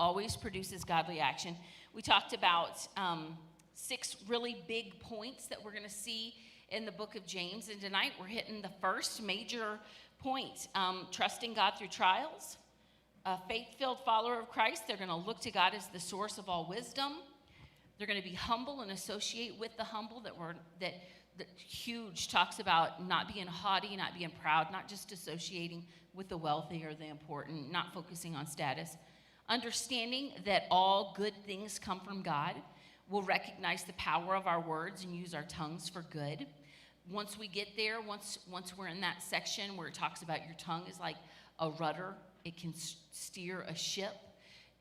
always produces godly action. We talked about 6 really big points that we're going to see in the book of James. And tonight we're hitting the first major point, trusting God through trials. A faith-filled follower of Christ, they're going to look to God as the source of all wisdom. They're going to be humble and associate with the humble. That huge talks about not being haughty, not being proud, not just associating with the wealthy or the important, not focusing on status. Understanding that all good things come from God. We'll recognize the power of our words and use our tongues for good. Once we get there, once we're in that section where it talks about your tongue is like a rudder. It can steer a ship.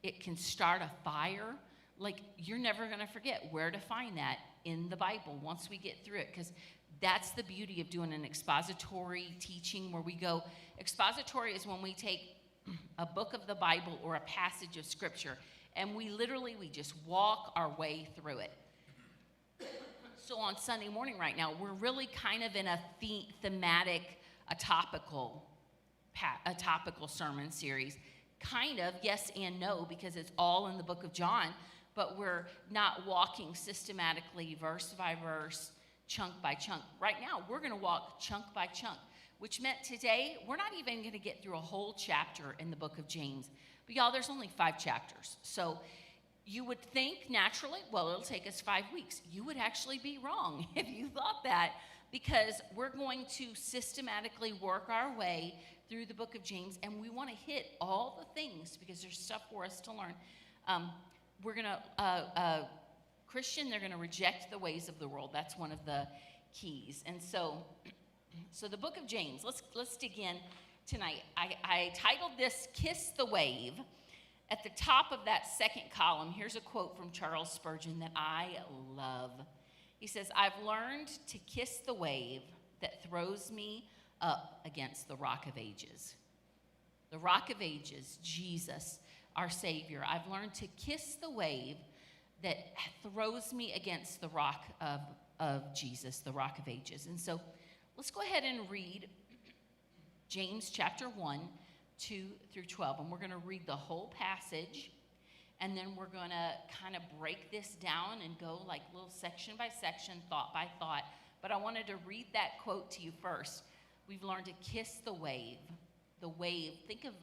It can start a fire. Like, you're never going to forget where to find that in the Bible once we get through it, because that's the beauty of doing an expository teaching where we go. Expository is when we take a book of the Bible or a passage of Scripture, and we just walk our way through it. So on Sunday morning right now, we're really kind of in a thematic, a topical sermon series. Kind of, yes and no, because it's all in the book of John, but we're not walking systematically, verse by verse, chunk by chunk. Right now, we're going to walk chunk by chunk, which meant today, we're not even going to get through a whole chapter in the book of James. But y'all, there's only 5 chapters. So you would think naturally, well, it'll take us 5 weeks. You would actually be wrong if you thought that, because we're going to systematically work our way through the book of James, and we want to hit all the things because there's stuff for us to learn. We're going to, Christian, they're going to reject the ways of the world. That's one of the keys. And so the book of James, let's dig in tonight. I titled this, Kiss the Wave. At the top of that second column, here's a quote from Charles Spurgeon that I love. He says, "I've learned to kiss the wave that throws me up against the rock of ages." The rock of ages, Jesus, our Savior. I've learned to kiss the wave that throws me against the rock of Jesus, the rock of ages. And so let's go ahead and read James chapter 1, 2 through 12. And we're going to read the whole passage, and then we're going to kind of break this down and go like little section by section, thought by thought. But I wanted to read that quote to you first. We've learned to kiss the wave. The wave. Think of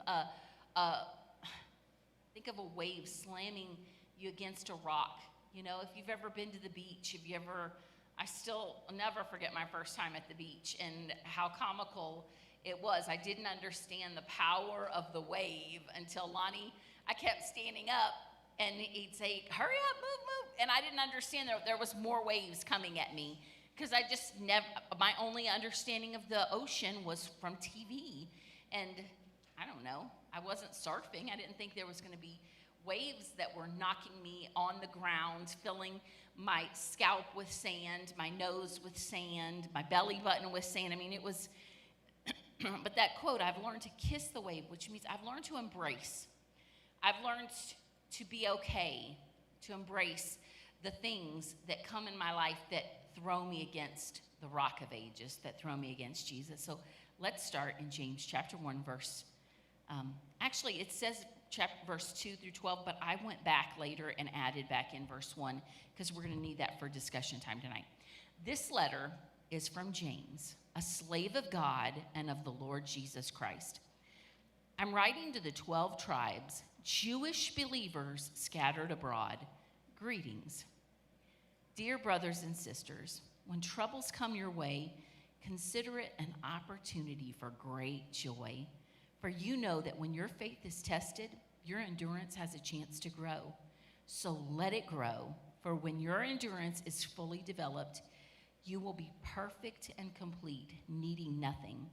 a wave slamming you against a rock. You know, if you've ever been to the beach, I still never forget my first time at the beach and how comical it was. I didn't understand the power of the wave until I kept standing up and he'd say, "Hurry up, move." And I didn't understand there was more waves coming at me, because my only understanding of the ocean was from TV. And I don't know, I wasn't surfing. I didn't think there was going to be waves that were knocking me on the ground, filling my scalp with sand, my nose with sand, my belly button with sand. I mean, it was, but that quote, I've learned to kiss the wave, which means I've learned to embrace. I've learned to be okay, to embrace the things that come in my life that throw me against the rock of ages, that throw me against Jesus. So let's start in James chapter 1, verse, actually it says verse 2 through 12, but I went back later and added back in verse 1, because we're going to need that for discussion time tonight. This letter is from James, a slave of God and of the Lord Jesus Christ. I'm writing to the 12 tribes, Jewish believers scattered abroad. Greetings. Dear brothers and sisters, when troubles come your way, consider it an opportunity for great joy. For you know that when your faith is tested, your endurance has a chance to grow. So let it grow, for when your endurance is fully developed, you will be perfect and complete, needing nothing.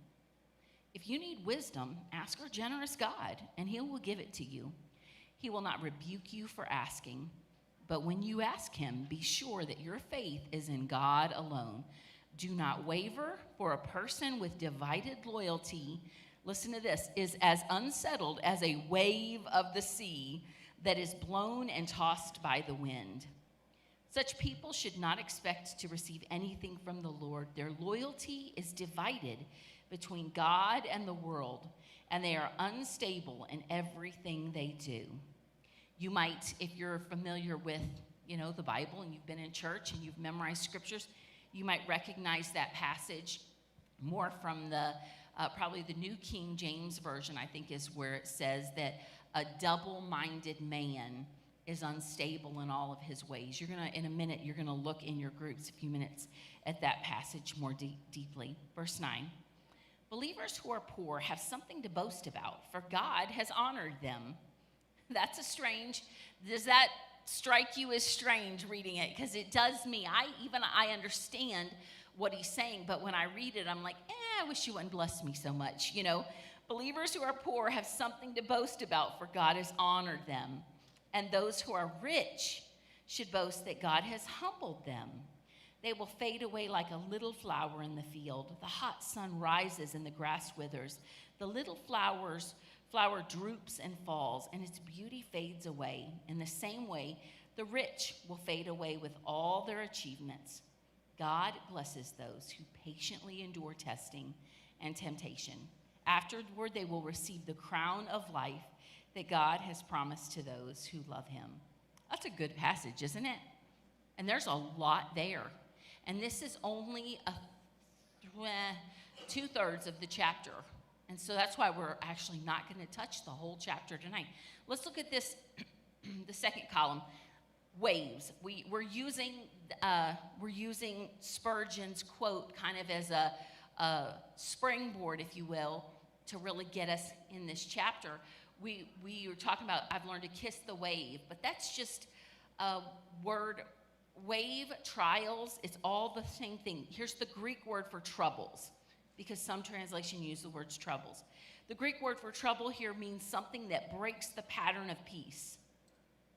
If you need wisdom, ask our generous God, and he will give it to you. He will not rebuke you for asking, but when you ask him, be sure that your faith is in God alone. Do not waver, for a person with divided loyalty, listen to this, is as unsettled as a wave of the sea that is blown and tossed by the wind. Such people should not expect to receive anything from the Lord. Their loyalty is divided between God and the world, and they are unstable in everything they do. You might, if you're familiar with, the Bible and you've been in church and you've memorized scriptures, you might recognize that passage more from the probably the New King James Version, I think, is where it says that a double-minded man is unstable in all of his ways. In a minute, you're gonna look in your groups, a few minutes, at that passage more deeply. Verse 9, believers who are poor have something to boast about, for God has honored them. That's does that strike you as strange reading it? Because it does me. I understand what he's saying, but when I read it, I'm like, I wish you wouldn't bless me so much. Believers who are poor have something to boast about, for God has honored them. And those who are rich should boast that God has humbled them. They will fade away like a little flower in the field. The hot sun rises and the grass withers. The little flower droops and falls, and its beauty fades away. In the same way, the rich will fade away with all their achievements. God blesses those who patiently endure testing and temptation. Afterward, they will receive the crown of life that God has promised to those who love him. That's a good passage, isn't it? And there's a lot there. And this is only 2/3 of the chapter. And so that's why we're actually not going to touch the whole chapter tonight. Let's look at this, the second column, waves. We're using Spurgeon's quote kind of as a springboard, if you will, to really get us in this chapter. We were talking about, I've learned to kiss the wave, but that's just a word. Wave, trials, it's all the same thing. Here's the Greek word for troubles, because some translation use the words troubles. The Greek word for trouble here means something that breaks the pattern of peace.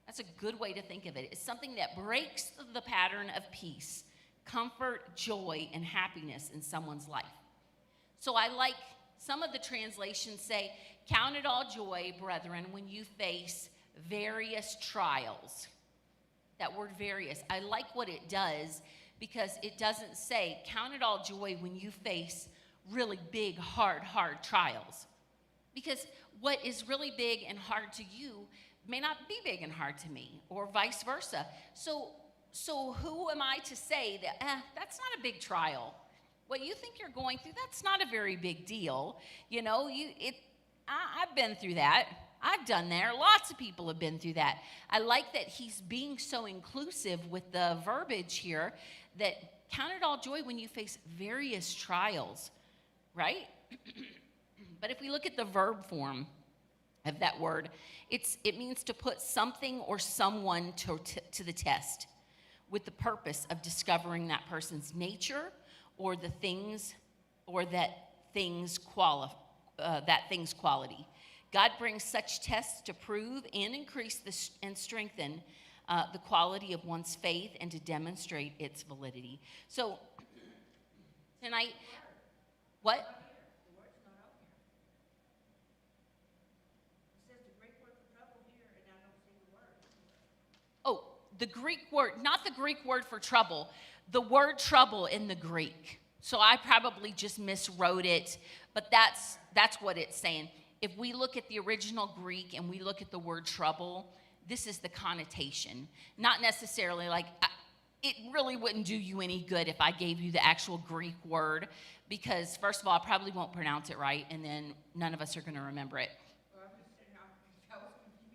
That's a good way to think of it. It's something that breaks the pattern of peace, comfort, joy, and happiness in someone's life. So I like some of the translations say, count it all joy, brethren, when you face various trials. That word various, I like what it does, because it doesn't say, count it all joy when you face really big, hard trials. Because what is really big and hard to you may not be big and hard to me, or vice versa. So who am I to say that, that's not a big trial? What you think you're going through, that's not a very big deal. I've been through that. I've done there. Lots of people have been through that. I like that he's being so inclusive with the verbiage here, that count it all joy when you face various trials, right? But if we look at the verb form of that word, it means to put something or someone to the test, with the purpose of discovering that person's nature or the things, or that thing's quality. God brings such tests to prove and increase and strengthen the quality of one's faith, and to demonstrate its validity. So tonight, what? The word's not out here. It says the Greek word for trouble here, and I don't see the word. Oh, the Greek word, not the Greek word for trouble, the word trouble in the Greek. So I probably just miswrote it, but that's what it's saying. If we look at the original Greek and we look at the word trouble, this is the connotation. Not necessarily like, it really wouldn't do you any good if I gave you the actual Greek word, because first of all, I probably won't pronounce it right, and then none of us are going to remember it.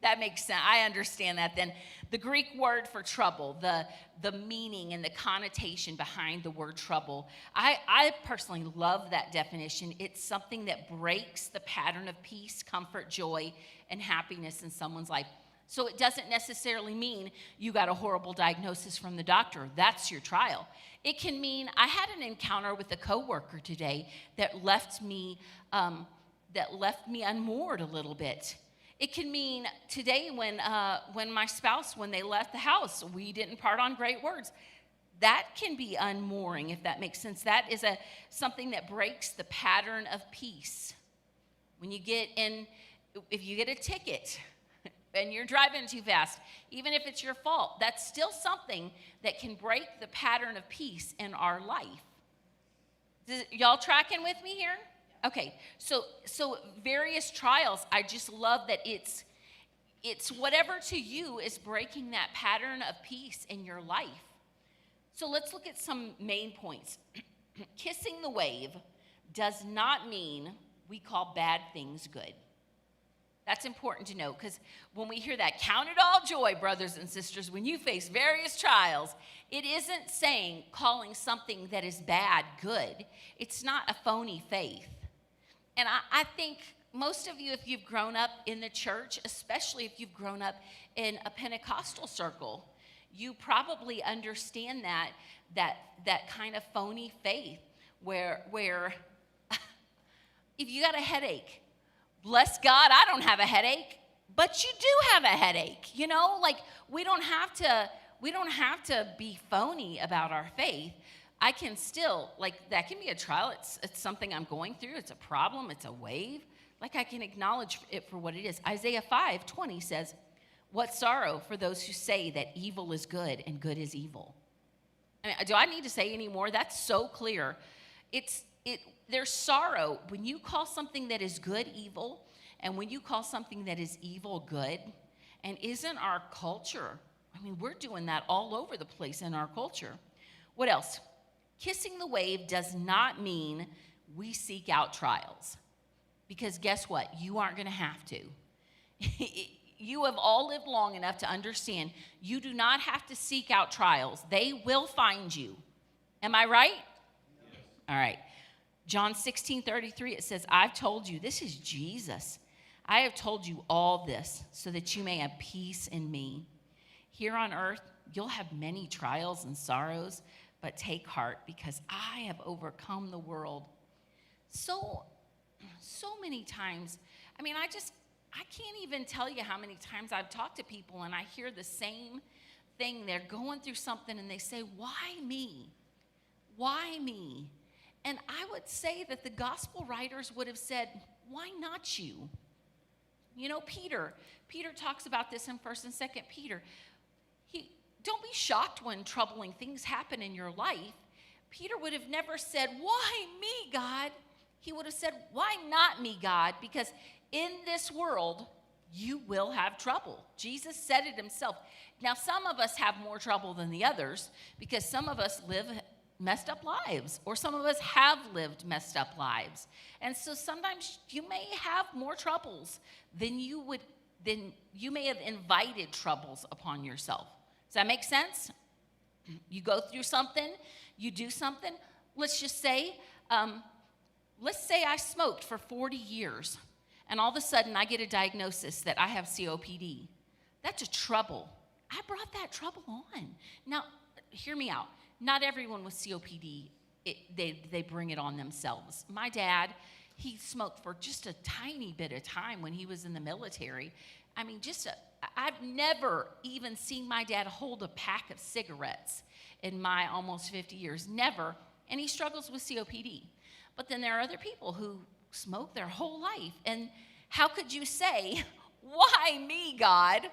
That makes sense. I understand that then. The Greek word for trouble, the meaning and the connotation behind the word trouble, I personally love that definition. It's something that breaks the pattern of peace, comfort, joy, and happiness in someone's life. So it doesn't necessarily mean you got a horrible diagnosis from the doctor. That's your trial. It can mean, I had an encounter with a coworker today that left me unmoored a little bit. It can mean today when my spouse, when they left the house, we didn't part on great words. That can be unmooring, if that makes sense. That is something that breaks the pattern of peace. When you if you get a ticket and you're driving too fast, even if it's your fault, that's still something that can break the pattern of peace in our life. Y'all tracking with me here? Okay, so various trials, I just love that It's whatever to you is breaking that pattern of peace in your life. So let's look at some main points. Kissing the wave does not mean we call bad things good. That's important to know, because when we hear that, count it all joy, brothers and sisters, when you face various trials, it isn't saying calling something that is bad good. It's not a phony faith. And I think most of you, if you've grown up in the church, especially if you've grown up in a Pentecostal circle, you probably understand that kind of phony faith where if you got a headache, bless God, I don't have a headache, but you do have a headache. You know, like we don't have to be phony about our faith. I can still, like, that can be a trial. It's something I'm going through. It's a problem. It's a wave. Like, I can acknowledge it for what it is. Isaiah 5:20 says, "What sorrow for those who say that evil is good and good is evil." I mean, do I need to say any more? That's so clear. There's sorrow when you call something that is good evil, and when you call something that is evil good. And isn't our culture, I mean, we're doing that all over the place in our culture. What else? Kissing the wave does not mean we seek out trials. Because guess what? You aren't going to have to. You have all lived long enough to understand you do not have to seek out trials. They will find you. Am I right? Yes. All right. John 16:33, it says, "I've told you," this is Jesus, "I have told you all this so that you may have peace in me. Here on earth, you'll have many trials and sorrows, but take heart because I have overcome the world." So many times, I mean, I can't even tell you how many times I've talked to people and I hear the same thing. They're going through something and they say, "Why me? Why me?" And I would say that the gospel writers would have said, "Why not you?" You know, Peter talks about this in 1st and 2nd Peter. Don't be shocked when troubling things happen in your life. Peter would have never said, "Why me, God?" He would have said, "Why not me, God?" Because in this world, you will have trouble. Jesus said it himself. Now, some of us have more trouble than the others because some of us live messed up lives, or some of us have lived messed up lives. And so sometimes you may have more troubles than you may have invited troubles upon yourself. Does that make sense? You go through something, you do something. Let's say I smoked for 40 years, and all of a sudden I get a diagnosis that I have COPD. That's a trouble. I brought that trouble on. Now, hear me out. Not everyone with COPD, they bring it on themselves. My dad, he smoked for just a tiny bit of time when he was in the military. I mean, I've never even seen my dad hold a pack of cigarettes in my almost 50 years. Never. And he struggles with COPD. But then there are other people who smoke their whole life. And how could you say, "Why me, God?"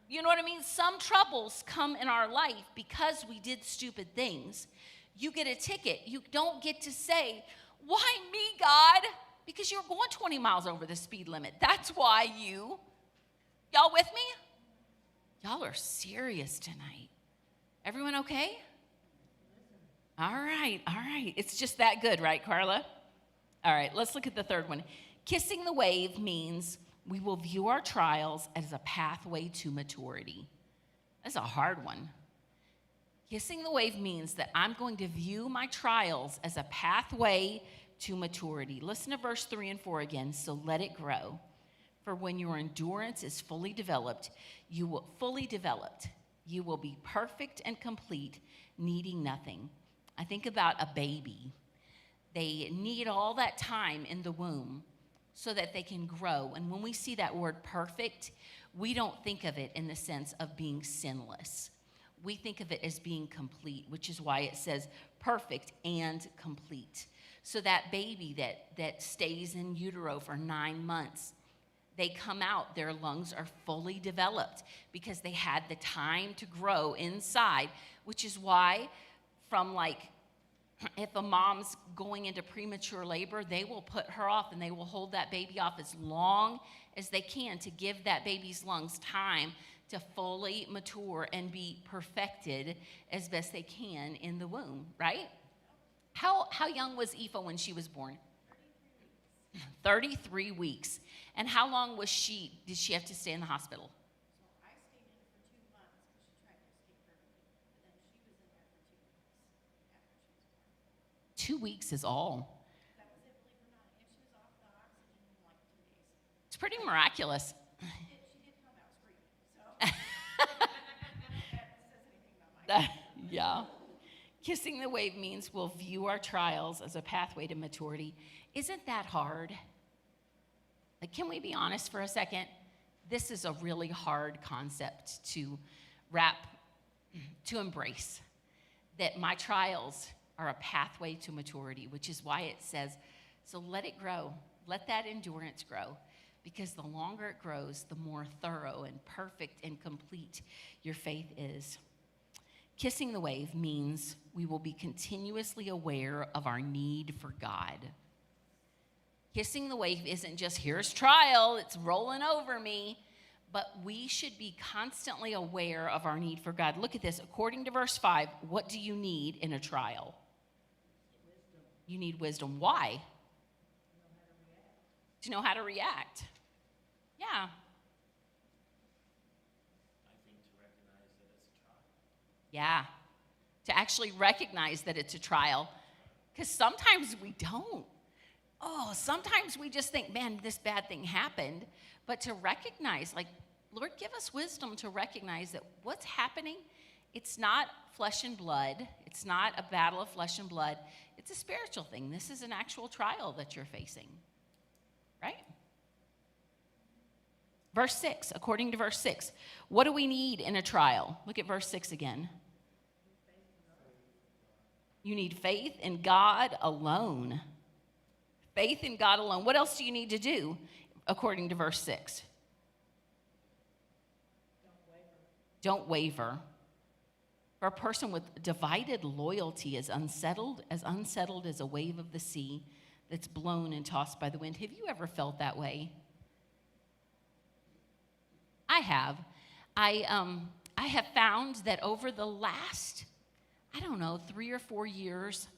You know what I mean? Some troubles come in our life because we did stupid things. You get a ticket. You don't get to say, "Why me, God?" Because you're going 20 miles over the speed limit. That's why y'all with me? Y'all are serious tonight. Everyone okay? All right. It's just that good, right, Carla? All right, let's look at the third one. Kissing the wave means we will view our trials as a pathway to maturity. That's a hard one. Kissing the wave means that I'm going to view my trials as a pathway to maturity. Listen to verse 3 and 4 again. "So let it grow. For when your endurance is fully developed, you will be perfect and complete, needing nothing." I think about a baby. They need all that time in the womb so that they can grow. And when we see that word perfect, we don't think of it in the sense of being sinless. We think of it as being complete, which is why it says perfect and complete. So that baby that stays in utero for 9 months, they come out, their lungs are fully developed because they had the time to grow inside, which is why if a mom's going into premature labor, they will put her off and they will hold that baby off as long as they can to give that baby's lungs time to fully mature and be perfected as best they can in the womb, right? How young was Aoife when she was born? 33 weeks. And how long did she have to stay in the hospital? So I stayed in it for 2 months because she tried to escape pregnancy. But then she was in there for 2 weeks after she was born. 2 weeks is all. That was it, believe it or not. And she was off the oxygen in like 2 days. It's pretty miraculous. She did come out screaming. So I don't know if that says anything about my Yeah. Kissing the wave means we'll view our trials as a pathway to maturity. Isn't that hard? Like, can we be honest for a second? This is a really hard concept to embrace. That my trials are a pathway to maturity, which is why it says, so let it grow. Let that endurance grow. Because the longer it grows, the more thorough and perfect and complete your faith is. Kissing the wave means we will be continuously aware of our need for God. Kissing the wave isn't just, here's trial, it's rolling over me, but we should be constantly aware of our need for God. Look at this. According to verse 5, what do you need in a trial? wisdom. You need wisdom. Why? To know how to react. To know how to react. Yeah. Yeah, to actually recognize that it's a trial. Because sometimes we don't. Oh, sometimes we just think, man, this bad thing happened. But to recognize, like, Lord, give us wisdom to recognize that what's happening, it's not flesh and blood. It's not a battle of flesh and blood. It's a spiritual thing. This is an actual trial that you're facing, right? Verse 6, according to verse 6, what do we need in a trial? Look at verse 6 again. You need faith in God alone. Faith in God alone. What else do you need to do, according to verse 6? Don't waver. For a person with divided loyalty is unsettled as a wave of the sea that's blown and tossed by the wind. Have you ever felt that way? I have. I have found that over the last, 3 or 4 years,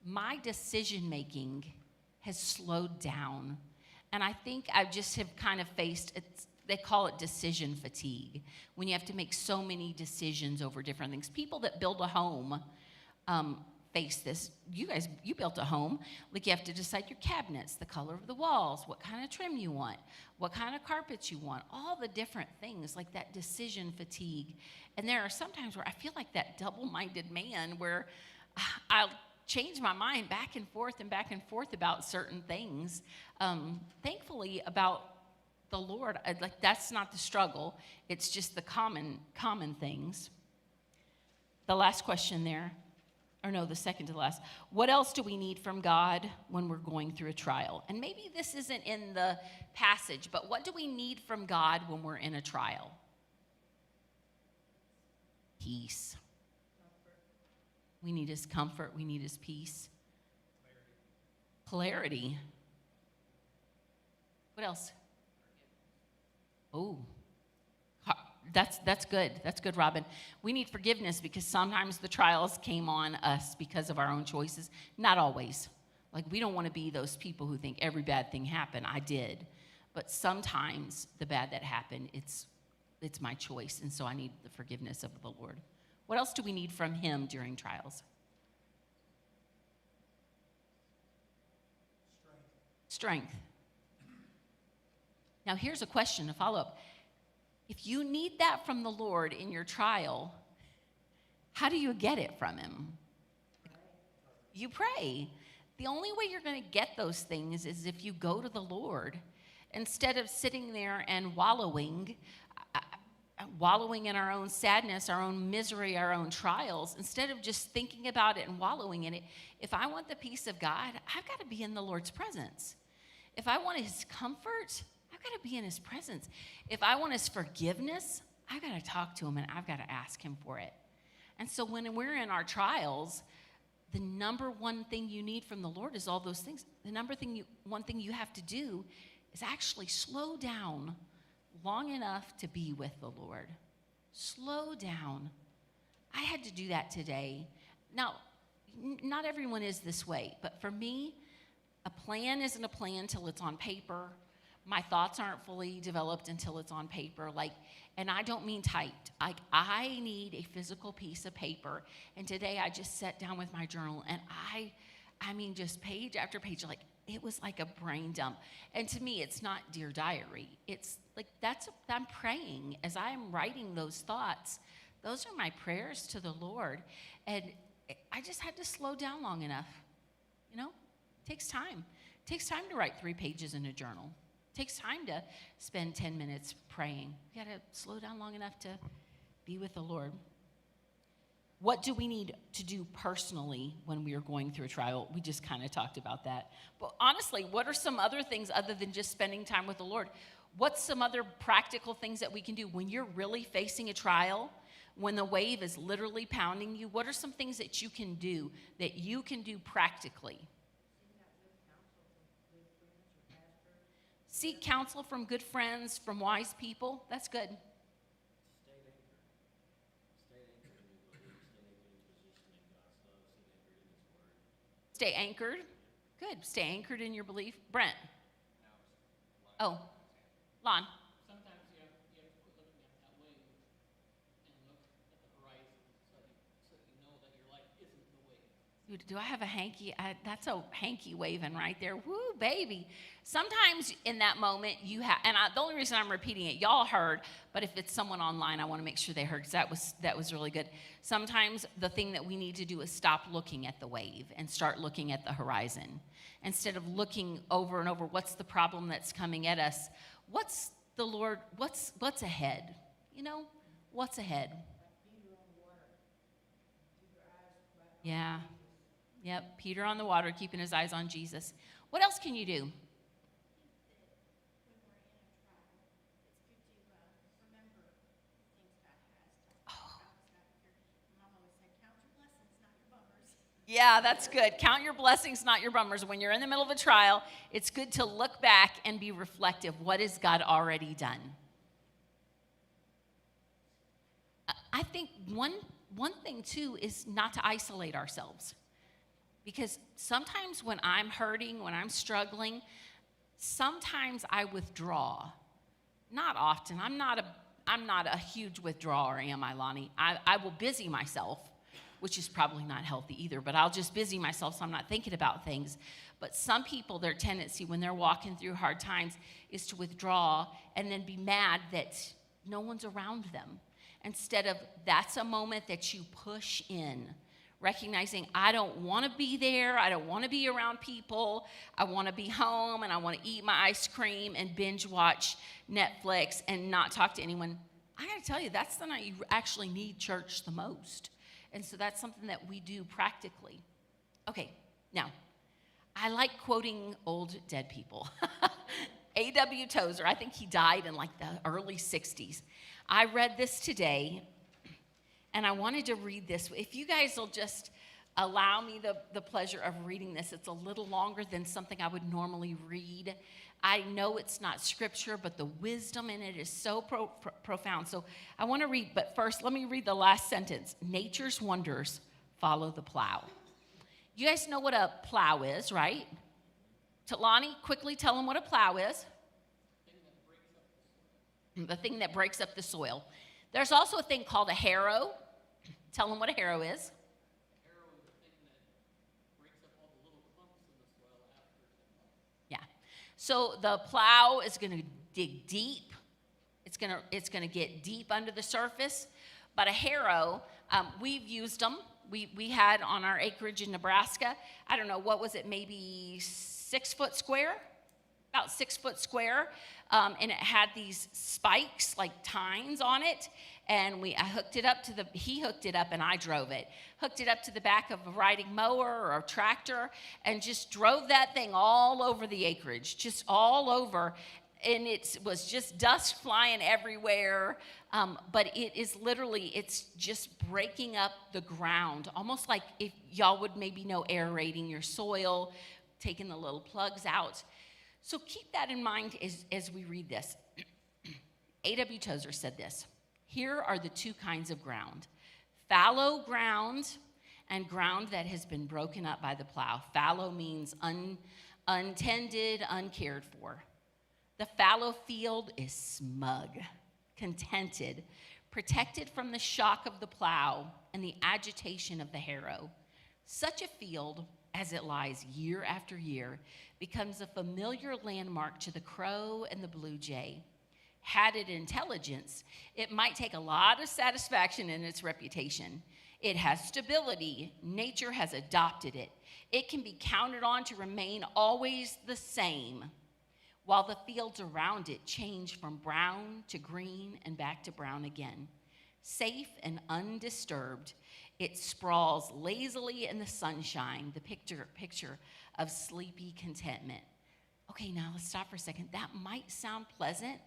my decision making has slowed down. And I think I just have kind of faced, they call it decision fatigue, when you have to make so many decisions over different things. People that build a home face this. You built a home. Like, you have to decide your cabinets, the color of the walls, what kind of trim you want, what kind of carpets you want, all the different things, like that decision fatigue. And there are some times where I feel like that double-minded man where I'll change my mind back and forth about certain things. Thankfully, about the Lord, like, that's not the struggle. It's just the common things. The last question there, or no, the second to the last. What else do we need from God when we're going through a trial? And maybe this isn't in the passage, but what do we need from God when we're in a trial? Peace. We need his comfort. We need his peace. Clarity. What else? Oh, that's good. That's good, Robin. We need forgiveness because sometimes the trials came on us because of our own choices. Not always. Like, we don't want to be those people who think every bad thing happened. I did. But sometimes the bad that happened, it's my choice, and so I need the forgiveness of the Lord. What else do we need from him during trials? Strength. Now, here's a question to follow up. If you need that from the Lord in your trial, how do you get it from him? You pray. The only way you're going to get those things is if you go to the Lord. Instead of sitting there and wallowing in our own sadness, our own misery, our own trials, instead of just thinking about it and wallowing in it, if I want the peace of God, I've got to be in the Lord's presence. If I want his comfort, I've got to be in his presence. If I want his forgiveness, I've got to talk to him and I've got to ask him for it. And so when we're in our trials, the number one thing you need from the Lord is all those things. The one thing you have to do is actually slow down long enough to be with the Lord. Slow down. I had to do that today. Now, not everyone is this way, but for me, a plan isn't a plan till it's on paper. My thoughts aren't fully developed until it's on paper. And I don't mean typed. I need a physical piece of paper. And today I just sat down with my journal, and I mean, just page after page, it was like a brain dump. And to me, it's not Dear Diary. It's like I'm praying as I'm writing those thoughts. Those are my prayers to the Lord. And I just had to slow down long enough. It takes time. It takes time to write 3 pages in a journal. It takes time to spend 10 minutes praying. You got to slow down long enough to be with the Lord. What do we need to do personally when we are going through a trial? We just kind of talked about that. But honestly, what are some other things other than just spending time with the Lord? What's some other practical things that we can do when you're really facing a trial, when the wave is literally pounding you? What are some things that you can do practically? Seek counsel from good friends, from wise people. That's good. Stay anchored. Good. Stay anchored in your belief. Brent. Oh, Lon. Sometimes you have to quit looking at that wave and look at the horizon so you know that your life isn't the wave. Do I have a hanky? That's a hanky waving right there. Woo, baby. Sometimes in that moment you have, and the only reason I'm repeating it, y'all heard, but if it's someone online, I want to make sure they heard, because that was really good. Sometimes the thing that we need to do is stop looking at the wave and start looking at the horizon. Instead of looking over and over, what's the problem that's coming at us? What's the Lord, what's ahead? What's ahead? Yeah. Yep, Peter on the water, keeping his eyes on Jesus. What else can you do? When we're in a trial, it's good to remember the things God has done. Mom always said, count your blessings, not your bummers. Yeah, that's good. Count your blessings, not your bummers. When you're in the middle of a trial, it's good to look back and be reflective. What has God already done? I think one thing, too, is not to isolate ourselves. Because sometimes when I'm hurting, when I'm struggling, sometimes I withdraw. Not often. I'm not a huge withdrawer, am I, Lonnie? I will busy myself, which is probably not healthy either, but I'll just busy myself so I'm not thinking about things. But some people, their tendency when they're walking through hard times is to withdraw and then be mad that no one's around them. Instead of, that's a moment that you push in. Recognizing I don't want to be there, I don't want to be around people, I want to be home and I want to eat my ice cream and binge watch Netflix and not talk to anyone. I got to tell you, that's the night you actually need church the most. And so that's something that we do practically. Okay, now, I like quoting old dead people. A.W. Tozer, I think he died in the early 60s. I read this today. And I wanted to read this. If you guys will just allow me the pleasure of reading this. It's a little longer than something I would normally read. I know it's not scripture, but the wisdom in it is so profound. So I want to read, but first let me read the last sentence. Nature's wonders follow the plow. You guys know what a plow is, right? Lonnie, quickly tell them what a plow is. The thing that breaks up the soil. There's also a thing called a harrow. Tell them what a harrow is. A harrow is the thing that breaks up all the little clumps in the soil after it's been planted. Yeah. So the plow is going to dig deep. It's going to get deep under the surface. But a harrow, we've used them. We had on our acreage in Nebraska, I don't know, what was it, maybe 6 foot square? About 6 foot square, and it had these spikes like tines on it, and he hooked it up and I drove it. Hooked it up to the back of a riding mower or a tractor and just drove that thing all over the acreage, just all over, and it was just dust flying everywhere, but it's just breaking up the ground, almost like if y'all would maybe know aerating your soil, taking the little plugs out. So keep that in mind as we read this. A.W. Tozer said this: here are the two kinds of ground: fallow ground and ground that has been broken up by the plow. Fallow means untended, uncared for. The fallow field is smug, contented, protected from the shock of the plow and the agitation of the harrow. Such a field, as it lies year after year, becomes a familiar landmark to the crow and the blue jay. Had it intelligence, it might take a lot of satisfaction in its reputation. It has stability. Nature has adopted it. It can be counted on to remain always the same, while the fields around it change from brown to green and back to brown again. Safe and undisturbed, it sprawls lazily in the sunshine, the picture of sleepy contentment. Okay, now let's stop for a second. That might sound pleasant,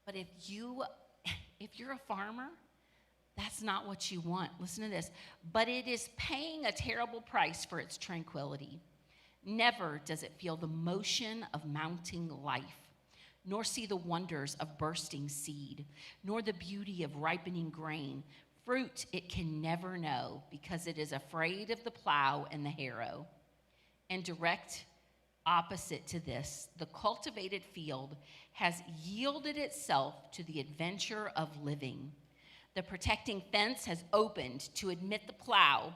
but if you're a farmer, that's not what you want. Listen to this. But it is paying a terrible price for its tranquility. Never does it feel the motion of mounting life, nor see the wonders of bursting seed, nor the beauty of ripening grain. Fruit it can never know, because it is afraid of the plow and the harrow. And direct opposite to this, the cultivated field has yielded itself to the adventure of living. The protecting fence has opened to admit the plow,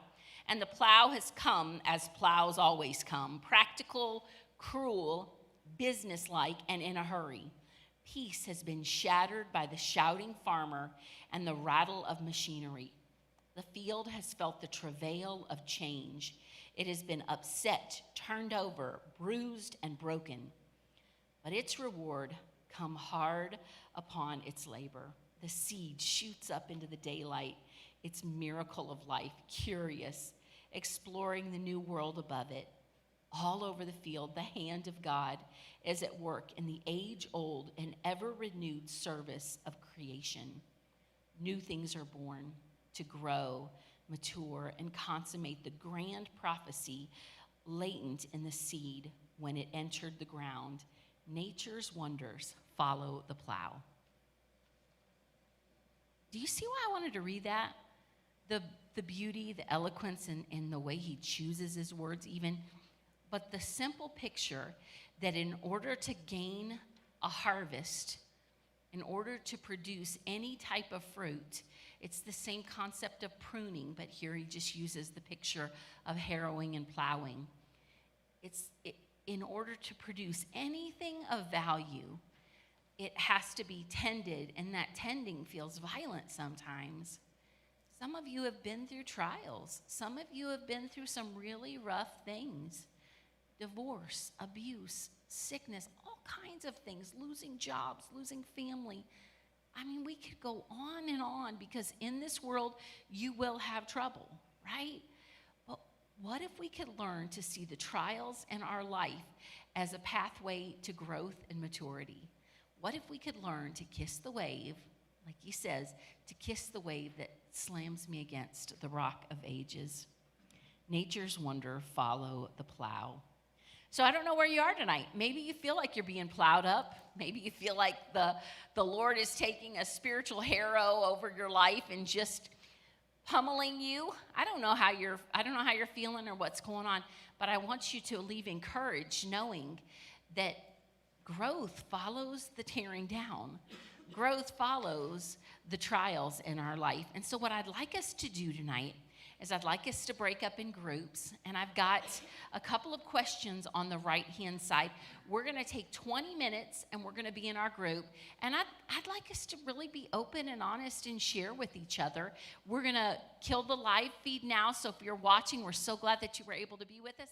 and the plow has come as plows always come: practical, cruel, businesslike, and in a hurry. Peace has been shattered by the shouting farmer and the rattle of machinery. The field has felt the travail of change. It has been upset, turned over, bruised, and broken. But its reward come hard upon its labor. The seed shoots up into the daylight, its miracle of life, curious, exploring the new world above it. All over the field, the hand of God is at work in the age-old and ever-renewed service of creation. New things are born to grow, mature, and consummate the grand prophecy latent in the seed when it entered the ground. Nature's wonders follow the plow. Do you see why I wanted to read that? The beauty, the eloquence, and the way he chooses his words even. But the simple picture that in order to gain a harvest, in order to produce any type of fruit, it's the same concept of pruning, but here he just uses the picture of harrowing and plowing. In order to produce anything of value, it has to be tended, and that tending feels violent sometimes. Some of you have been through trials. Some of you have been through some really rough things: divorce, abuse, sickness, all kinds of things, losing jobs, losing family. I mean, we could go on and on, because in this world, you will have trouble, right? But what if we could learn to see the trials in our life as a pathway to growth and maturity? What if we could learn to kiss the wave, like he says, to kiss the wave that slams me against the rock of ages? Nature's wonder follow the plow. So I don't know where you are tonight. Maybe you feel like you're being plowed up. Maybe you feel like the Lord is taking a spiritual harrow over your life and just pummeling you. I don't know how you're feeling or what's going on, but I want you to leave encouraged, knowing that growth follows the tearing down. Growth follows the trials in our life. And so what I'd like us to do tonight is I'd like us to break up in groups, and I've got a couple of questions on the right-hand side. We're going to take 20 minutes, and we're going to be in our group, and I'd like us to really be open and honest and share with each other. We're going to kill the live feed now, so if you're watching, we're so glad that you were able to be with us.